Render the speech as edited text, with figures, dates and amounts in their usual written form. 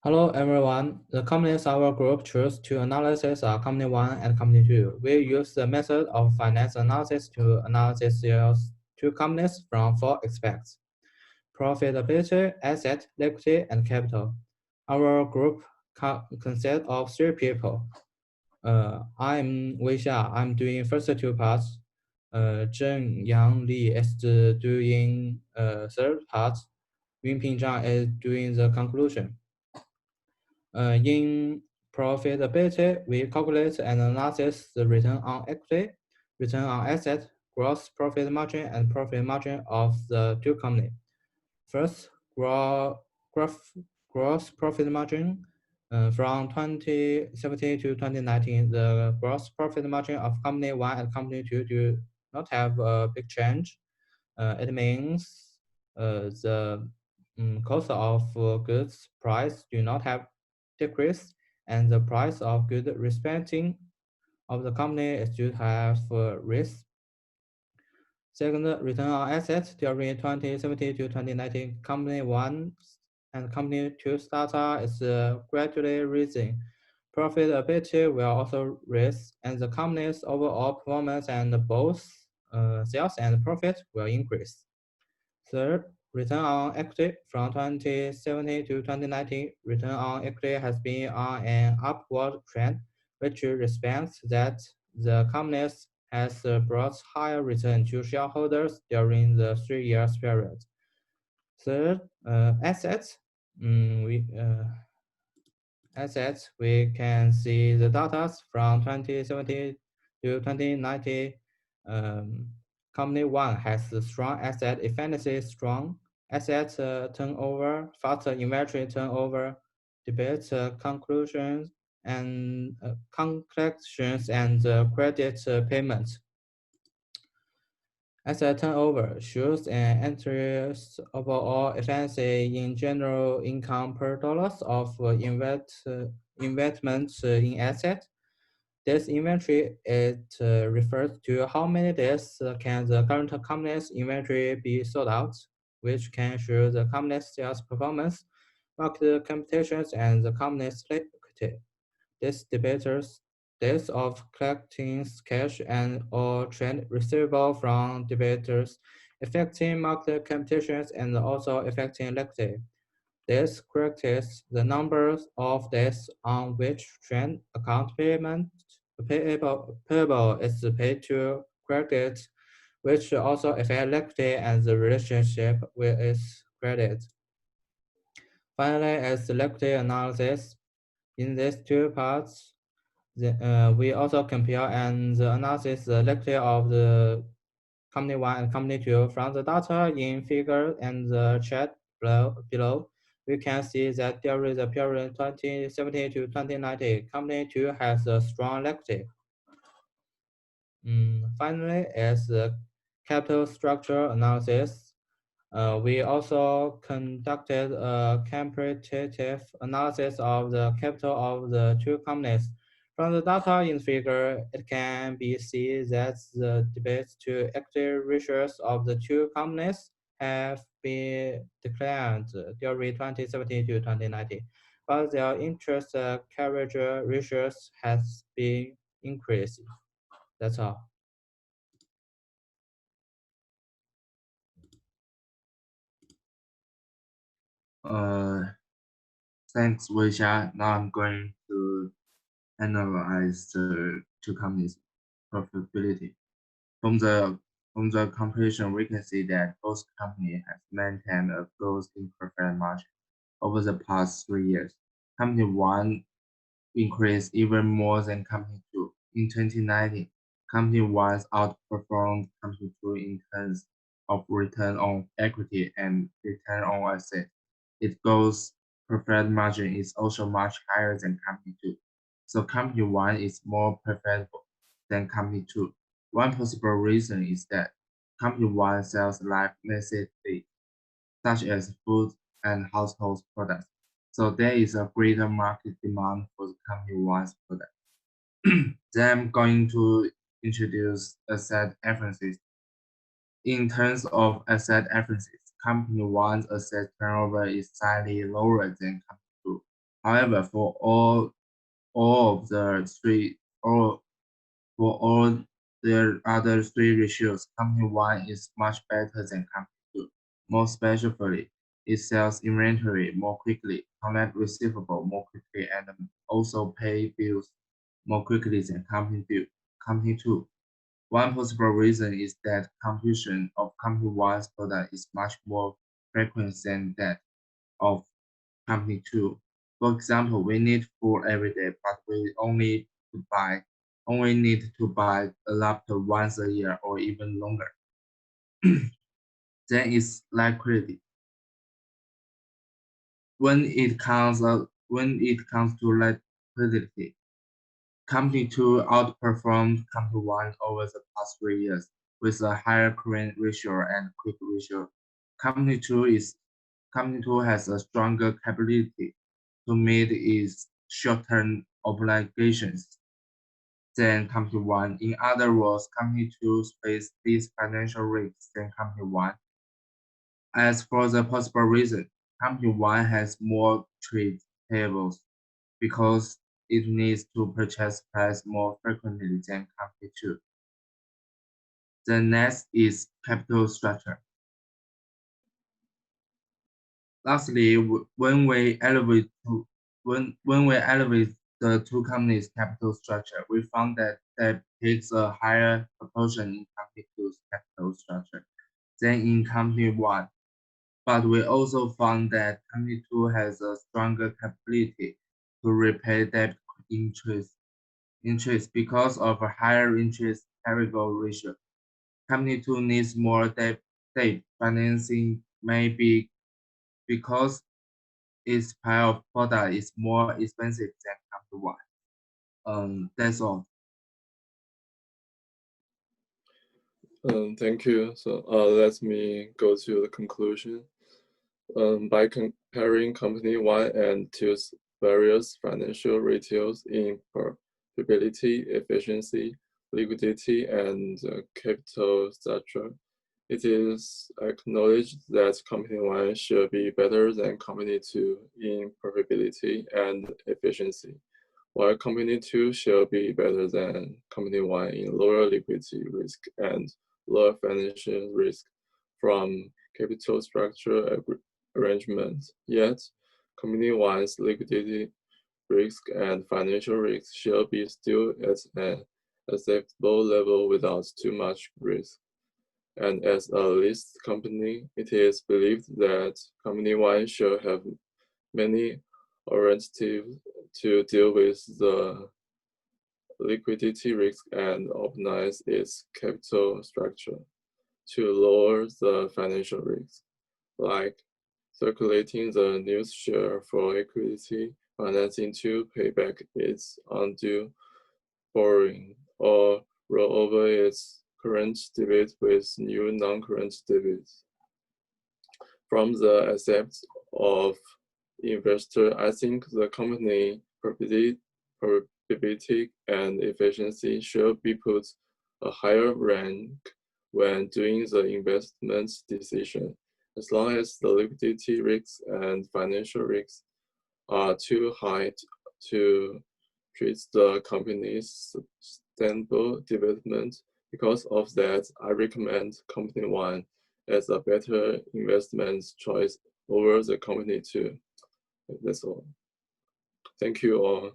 Hello everyone. The companies our group choose to analyze are Company 1 and Company 2. We use the method of finance analysis to analyze those two companies from four aspects: profitability, asset, liquidity, and capital. Our group consists of three people. I'm Weixia. I'm doing first two parts. Zheng Yang Li is doing third part. Yunping Zhang is doing the conclusion. In profitability, we calculate and analyze the return on equity, return on asset, gross profit margin, and profit margin of the two companies. First, gross profit margin. From 2017 to 2019, the gross profit margin of Company 1 and Company 2 do not have a big change. It means the cost of goods price do not have decreased, and the price of goods respecting of the company still have risk. Second, return on assets during 2017 to 2019, Company 1 and Company 2 data is gradually rising. Profitability will also rise, and the company's overall performance and both sales and profit will increase. Third, return on equity from 2017 to 2019, return on equity has been on an upward trend, which respects that the companies has brought higher return to shareholders during the 3 years period. Third, assets. We can see the data from 2017 to 2019. Company 1 has strong asset efficiency, strong asset turnover, faster inventory turnover, debit conclusions, and collections and credit payments. Asset turnover shows an increase overall efficiency in general income per dollars of investments in asset. This inventory refers to how many days can the current company's inventory be sold out, which can show the company's sales performance, market competitions, and the company's liquidity. This debaters days of collecting cash and or trade receivable from debaters, affecting market competitions and also affecting liquidity. This corrects the number of days on which trade account payable is paid to credit, which also affect liquidity and the relationship with its credit. Finally, as the liquidity analysis, in these two parts, we also compare and analyze the liquidity of the Company 1 and Company 2 from the data in figure and the chart below. We can see that during the period 2017 to 2019, Company 2 has a strong liquidity. Finally, as the capital structure analysis, we also conducted a comparative analysis of the capital of the two companies. From the data in figure, it can be seen that the debt to equity ratios of the two companies have been declined during 2017 to 2019, but their interest coverage ratios has been increased. That's all. Thanks, Weixia. Now I'm going to analyze the two companies' profitability. From the comparison, we can see that both companies have maintained a growth in profit margin over the past 3 years. Company 1 increased even more than Company 2. In 2019, Company 1 outperformed Company 2 in terms of return on equity and return on assets. Its gross profit margin is also much higher than Company 2. So Company 1 is more profitable than Company 2. One possible reason is that Company 1 sells life necessities, such as food and household products. So there is a greater market demand for the Company 1's product. Then I'm going to introduce asset efficiency. In terms of asset efficiency, Company 1's asset turnover is slightly lower than Company 2. However, for all of the three, or for all the other three ratios, company one is much better than company two. More specifically, it sells inventory more quickly, collect receivable more quickly, and also pay bills more quickly than company two. One possible reason is that completion of company one's product is much more frequent than that of company two. For example, we need food every day, but we only need to buy a laptop once a year or even longer. Then it's liquidity. When it comes to liquidity, company two outperformed company one over the past 3 years with a higher current ratio and quick ratio. Company two has a stronger capability to meet its short-term obligations than company one. In other words, company two face these financial risks than company one. As for the possible reason, company one has more trade payables because it needs to purchase supplies more frequently than company two. The next is capital structure. Lastly, when we elevate the two companies' capital structure, we found that debt takes a higher proportion in company two's capital structure than in company one. But we also found that company two has a stronger capability to repay debt interest because of a higher interest carryable ratio. Company two needs more debt financing, maybe because its pile of product is more expensive than company one. That's all. Thank you. So let me go to the conclusion. By comparing company one and two's various financial ratios in profitability, efficiency, liquidity, and capital structure, it is acknowledged that company one should be better than company two in profitability and efficiency, while company two should be better than company one in lower liquidity risk and lower financial risk from capital structure arrangements. Yet, company one's liquidity risk and financial risk should be still at an acceptable level without too much risk. And as a listed company, it is believed that company one should have many alternatives to deal with the liquidity risk and optimize its capital structure to lower the financial risk, like circulating the new share for liquidity financing to pay back its undue borrowing, or roll over its current debit with new non-current debits. From the aspect of investor, I think the company profitability and efficiency should be put a higher rank when doing the investment decision, as long as the liquidity risks and financial risks are too high to treat the company's sustainable development. Because of that, I recommend company one as a better investment choice over the company two. That's all. Thank you all.